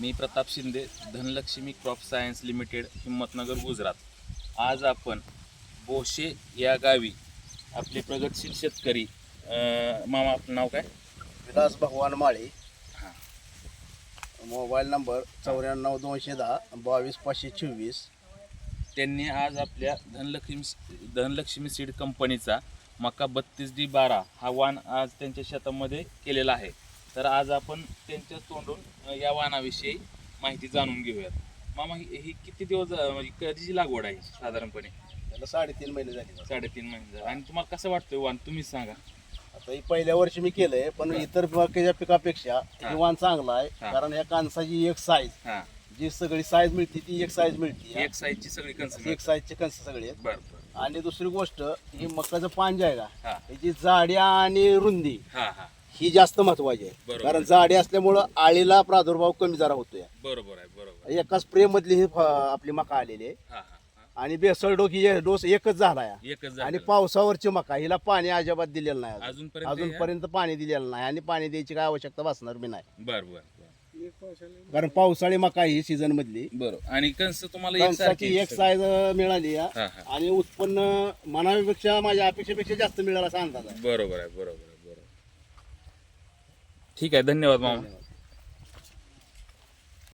मी Pratap Shinde, Dhanlakshmi crop science limited, Himmatnagar, Gujarat. आज आपण बोशे या गावी आपले प्रगतशील शेतकरी मामा, आपलं नाव काय? विलास भगवान माळी. हां. Mobile number 94-210-22-524. त्यांनी आज आपल्या धनलक्ष्मी सीड कंपनीचा मका 32D12 हा वाण आज त्यांच्या शेतामध्ये केलेला आहे. तर आज आपण त्यांच्या तोंडून या वाणाविषयी माहिती जाणून घेऊयात. मामा, ही किती दिवस म्हणजे कधीची लागवड आहे साधारणपणे? त्याला 3.5 महिने झाले. 3.5 महिने झाले. आणि तुम्हाला कसं वाटतंय वाण, तुम्हीच सांगा. आता ही पहिल्या वर्षी मी केलंय, पण इतर मक्याच्या पिकापेक्षा हे वाण चांगलं आहे. हा. कारण या कांसाची एक साईज, हां, जी सगळी साईज मिळते ती एक साईज मिळते. एक साईजची सगळी कन्सेप्ट. एक साईजचे कणस सगळे आहेत. बरं. आणि दुसरी गोष्ट, ही मकाचं पान जे आहे का, हां याची जाडी आणि रुंदी हां हां, ही जास्त महत्वाची आहे. बरोबर. कारण जाडी असल्यामुळं आळीला प्रादुर्भाव कमी जरा होतोय. बरोबर आहे, बरोबर. एका स्प्रे मधली ही आपली मका आलेली आहे. हां हां हां, आणि बेसळ डोस एकच झाला आहे. एकच आणि झालं. पावसावरची मका, हिला पाणी अजिबात दिलेलं नाही. अजूनपर्यंत अजूनपर्यंत पाणी दिलेलं नाही आणि पाणी द्यायची काय आवश्यकता भासणार बी नाही. बरं बरं कारण पावसाळी मका ही सीझन मधली बरोबर. आणि कंस तुम्हाला कणसाची एक एकसारखी? साईज मिळाली आहे. हां हां, आणि उत्पन्न मनापेक्षा माझ्या अपेक्षेपेक्षा जास्त मिळाला असा अंदाज आहे. बरोबर आहे, बरोबर आहे, बरोबर. ठीक आहे, धन्यवाद मामा.